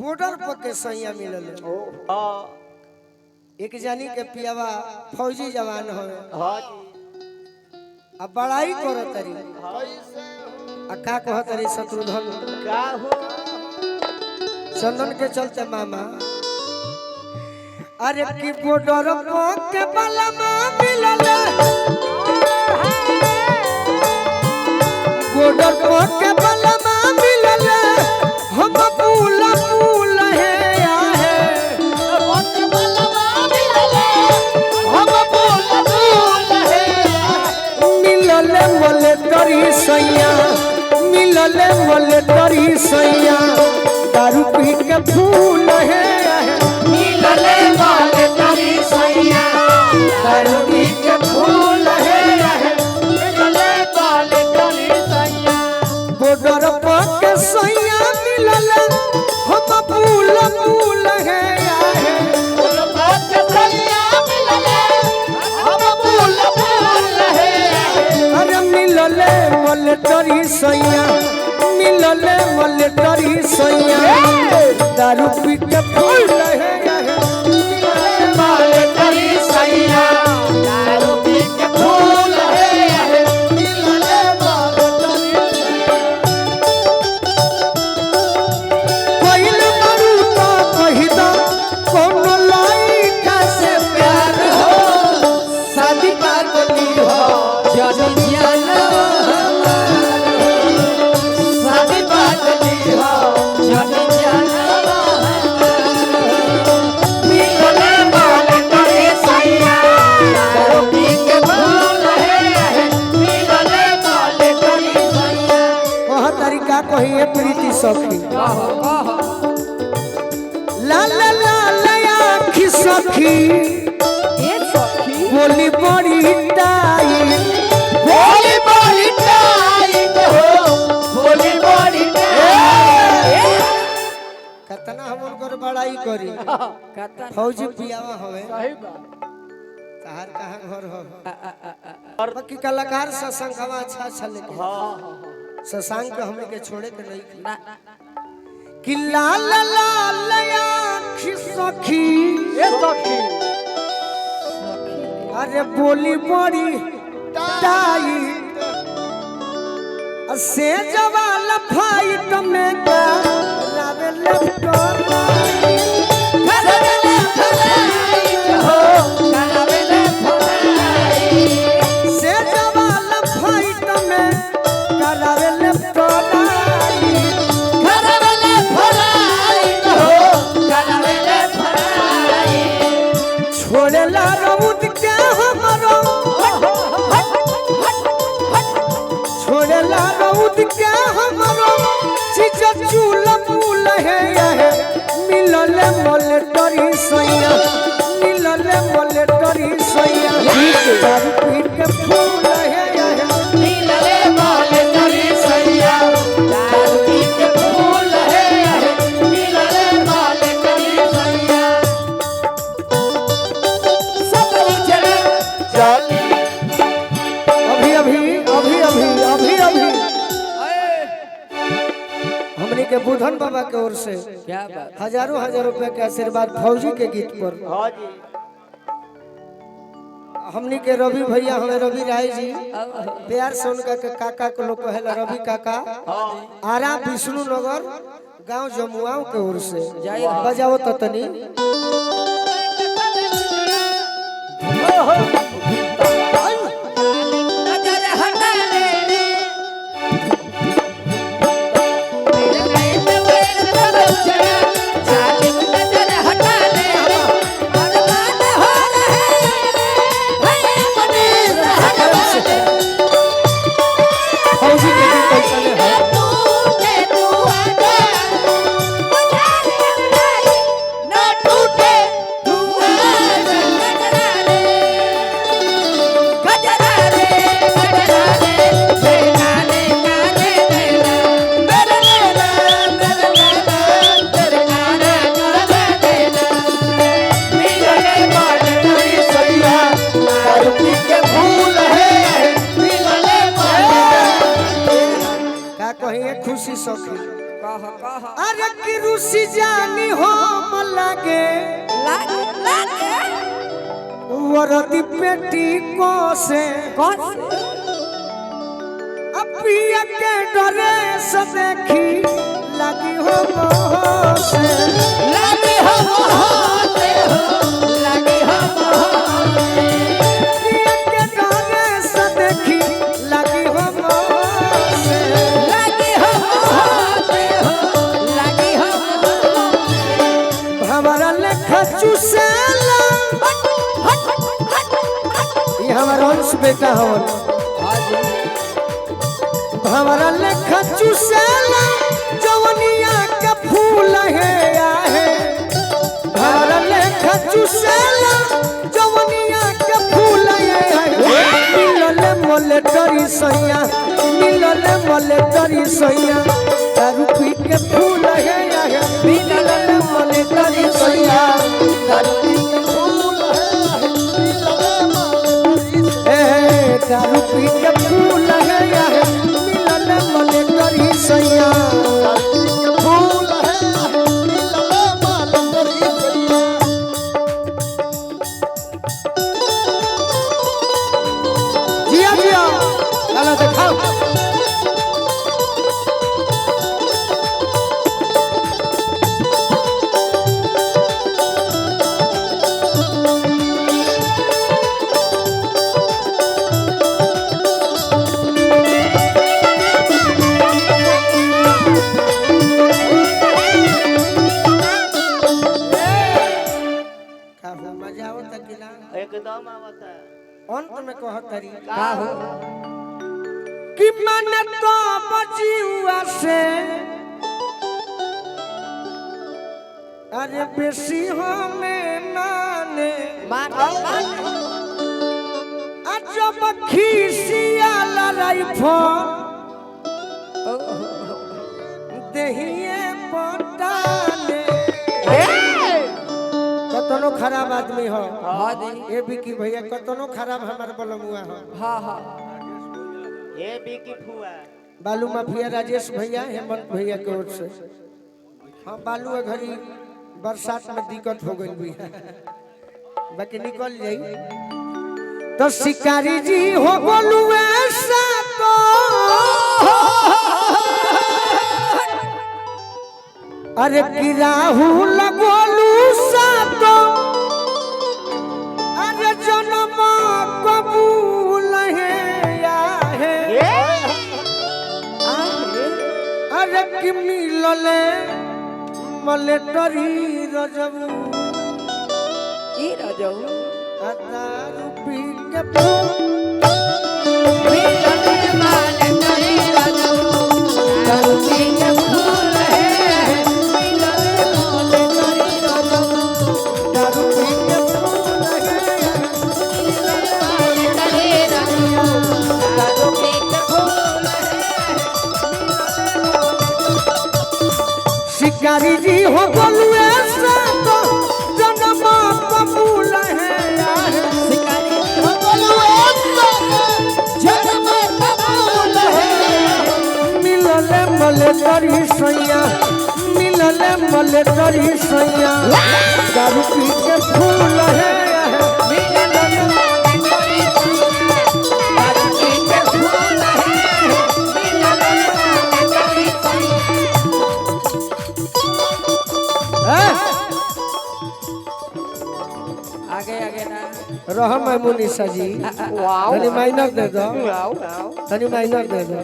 Border पर के सैया मिलल। एक जानी के पियावा फौजी जवान हो। अब बड़ाई करो तरी का कह तरी शत्रुधन का हो चंदन के चलते मामा अरे की बॉर्डर पर के बलमा मिलल बॉर्डर पर के बलमा मिलल हम पूला पूल है मले तरी सैया मिलल मले तरी सैया दारू पी के फूल है मिलल मले तरी सैया दारू पी के फूल है मिलल मले तरी सैया बॉर्डर पर के सैया मिलल हम फूल फूल है मिलले मले तरी सैया मिलले मले तरी सैया दारू पी के फूल है मिलले मले तरी सैया दारू पी के फूल है मिलले मले तरी पहिल मरू तो कहिदा कोनो लइका से प्यार हो शादी पागली हो जब कहिए प्रीति सखी ला ला ला लया आँखी सखी बोली बड़ी टाई कितना हम उनकर बड़ाई करी फौजी पियावा हवे तहार कहाँ घर हो बाकी कलाकार सत्संगवा अच्छा अच्छा लेके ससांग के हमने के छोड़े के नहीं ना कि लाल लाल आँखी सखी ए सखी अरे बोली बड़ी टाई से जवाल फाइट में का रावे लेफ्ट से जवाल फाइट में करावे लेफ्ट छोड़ेला रउद के हमरो छोड़ेला रउद के हमरो चीज चूल फूल है मिलल मले तरी सैया मिलल मले तरी सैया दारू पी के फूल है मिलल मले तरी सैया दारू पी के फूल है मिलल मले तरी सैया हमने के बुधन बाबा के ओर से क्या बात हजारों हजार रुपए के आशीर्वाद फौजी के गीत पर हां जी हमने के रवि भैया हमें रवि राय जी प्यार से उनका के काका को लोग कहेला रवि काका आरा विष्णु नगर गांव जमुआओं के ओर से बजाओ ततनी खुशी सखी अरे कि खुशी जानी हम लगे वरदी पेटी को से पिया के डरे से देखी लगी हो मोह से लगी हो मोहते हो लगी हो मोहते पिया के डरे से देखी लगी हो मोह से लगी हो मोहते हो लगी हो मोहते हमारा लेखा चुसेला ये हमारा अंश बेटा हवन हमारा लेखा चुसेला जवनिया के फूल है आहे हमारा लेखा चुसेला जवनिया के फूल है आहे मिलले मोले डरी सैया मिलले मोले डरी सैया दारू पी के फूल है आहे मिलले मोले डरी सैया दारू पी के फूल है मिलले मोले दारू पी के फूल है आहे मले करी सैया फूल है मिलले मले करी सैया जिया जिया चला दिखाओ एकदम आवता अंत में कहत तरी का हो कि मन तो बजियुआ से अरे बेसी हमें माने जब खीसिया लड़ाइफो देहिए पटाने कतनो खराब आदमी हो ये भी की भैया कतनो खराब हमारे बलमुआ हो ये भी की फुआ बालू माफिया राजेश भैया हेमंत भैया के ओर से हाँ बालू घड़ी बरसात में दिक्कत हो गई भी बाकी निकल जाई तो शिकारी जी हो बोलू ऐसा तो अरे कि राहुल गोलू सा तो अरे जन्म कबूल है या है अरे कि मिलले मले डरी रजबू ई रजऊ दारू पी के फूल मिलने वाले तेरी रजऊ दारू पी के फूल है मिलने वाले तेरी रजऊ दारू पी के फूल है मिलने वाले तेरी रजऊ दारू पी के फूल है शिकारी जी हो बोलू ऐसा तो जन्म कबूल है शिकारी हो बोलू ऐसा जन्म कबूल है मिलले मले डरी सैया मिलले मले डरी सैया दारू पी के फूल है मिलने वाले तेरी रजऊ दारू पी के फूल है मिलने वाले तेरी आगे आगे ना रह मैं मुनीसा जी वाओ तनी माइनर दे दो वाओ वाओ तनी माइनर दे दो